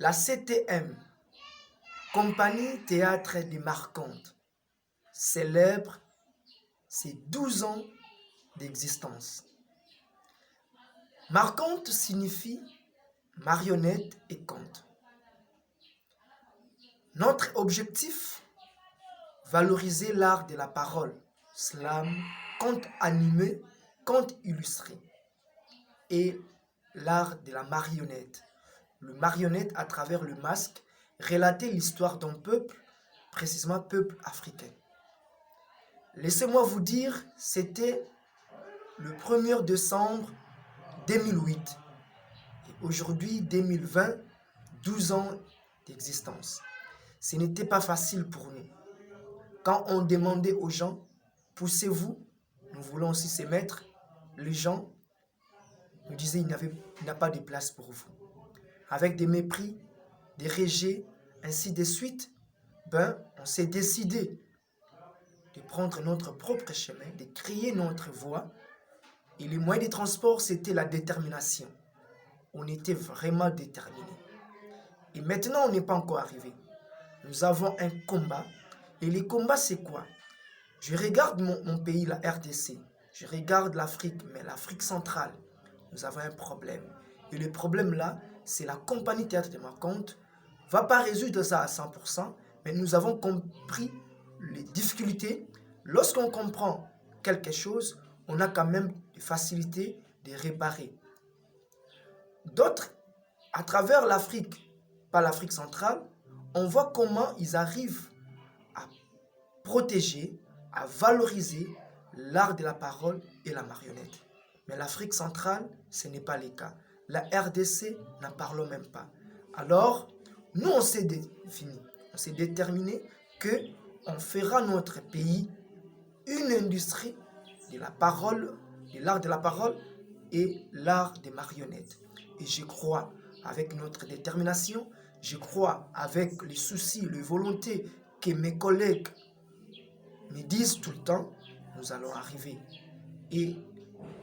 La CTM, Compagnie Théâtre de Marconte, célèbre ses 12 ans d'existence. Marconte signifie marionnette et conte. Notre objectif, valoriser l'art de la parole, slam, conte animé, conte illustré, et l'art de la marionnette. Le marionnette à travers le masque, relater l'histoire d'un peuple, précisément peuple africain. Laissez-moi vous dire, c'était le 1er décembre 2008. Et aujourd'hui, 2020, 12 ans d'existence. Ce n'était pas facile pour nous. Quand on demandait aux gens, poussez-vous, nous voulons aussi se mettre, les gens nous disaient il n'y a pas de place pour vous. Avec des mépris, des rejets, ainsi de suite, on s'est décidé de prendre notre propre chemin, de créer notre voie. Et les moyens de transport, c'était la détermination. On était vraiment déterminés. Et maintenant, on n'est pas encore arrivé. Nous avons un combat. Et le combat, c'est quoi? Je regarde mon pays, la RDC. Je regarde l'Afrique, mais l'Afrique centrale, nous avons un problème. Et le problème là, c'est la compagnie Théâtre de Marconte ne va pas résoudre ça à 100%, mais nous avons compris les difficultés. Lorsqu'on comprend quelque chose, on a quand même des facilités de réparer. D'autres, à travers l'Afrique, pas l'Afrique centrale, on voit comment ils arrivent à protéger, à valoriser l'art de la parole et la marionnette. Mais l'Afrique centrale, ce n'est pas le cas. La RDC, n'en parlons même pas. Alors, nous, on s'est défini, on s'est déterminé qu'on fera notre pays une industrie de la parole, de l'art de la parole et l'art des marionnettes. Et je crois, avec notre détermination, je crois avec les soucis, les volontés que mes collègues me disent tout le temps, nous allons arriver et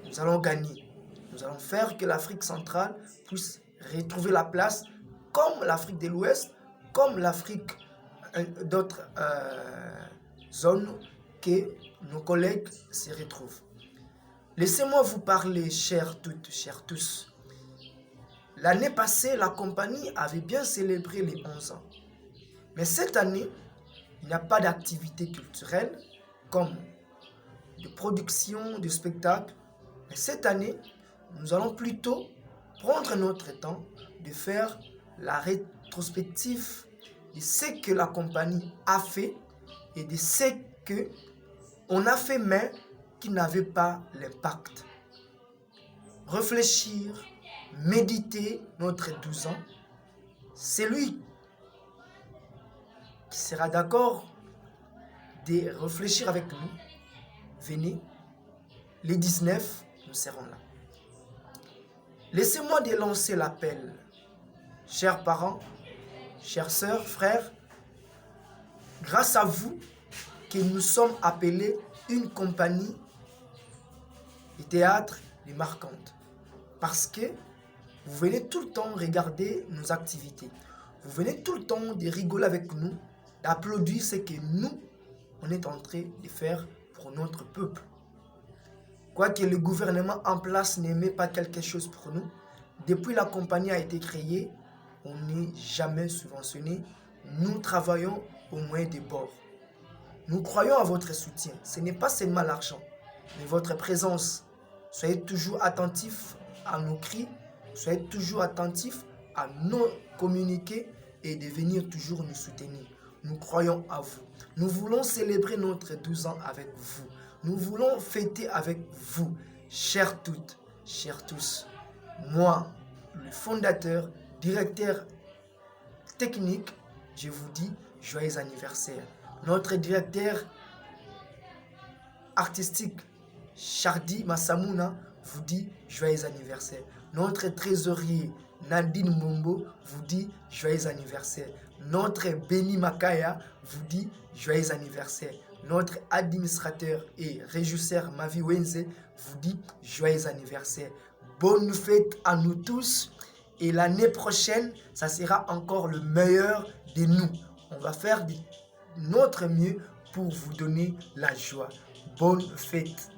nous allons gagner. Nous allons faire que l'Afrique centrale puisse retrouver la place comme l'Afrique de l'Ouest, comme l'Afrique d'autres zones que nos collègues se retrouvent. Laissez-moi vous parler, chers toutes, chers tous. L'année passée, la compagnie avait bien célébré les 11 ans. Mais cette année, il n'y a pas d'activité culturelle comme de production, de spectacle. Mais cette année, nous allons plutôt prendre notre temps de faire la rétrospective de ce que la compagnie a fait et de ce qu'on a fait mais qui n'avait pas l'impact. Réfléchir, méditer notre 12 ans, c'est lui qui sera d'accord de réfléchir avec nous. Venez, les 19, nous serons là. Laissez-moi délancer l'appel. Chers parents, chères sœurs, frères, grâce à vous que nous sommes appelés une compagnie de théâtre de Marconte. Parce que vous venez tout le temps regarder nos activités. Vous venez tout le temps de rigoler avec nous, d'applaudir ce que nous, on est en train de faire pour notre peuple. Quoique le gouvernement en place n'aimait pas quelque chose pour nous, depuis la compagnie a été créée, on n'est jamais subventionné. Nous travaillons au moyen des bords. Nous croyons à votre soutien. Ce n'est pas seulement l'argent, mais votre présence. Soyez toujours attentifs à nos cris, soyez toujours attentifs à nos communiqués et de venir toujours nous soutenir. Nous croyons à vous. Nous voulons célébrer notre 12 ans avec vous. Nous voulons fêter avec vous, chères toutes, chers tous. Moi, le fondateur, directeur technique, je vous dis joyeux anniversaire. Notre directeur artistique, Chardi Massamouna, vous dit joyeux anniversaire. Notre trésorier, Nadine Mombo, vous dit joyeux anniversaire. Notre Béni Makaya vous dit joyeux anniversaire. Notre administrateur et régisseur Mavi Wenze vous dit joyeux anniversaire. Bonne fête à nous tous Et l'année prochaine, ça sera encore le meilleur de nous. On va faire de notre mieux pour vous donner la joie. Bonne fête.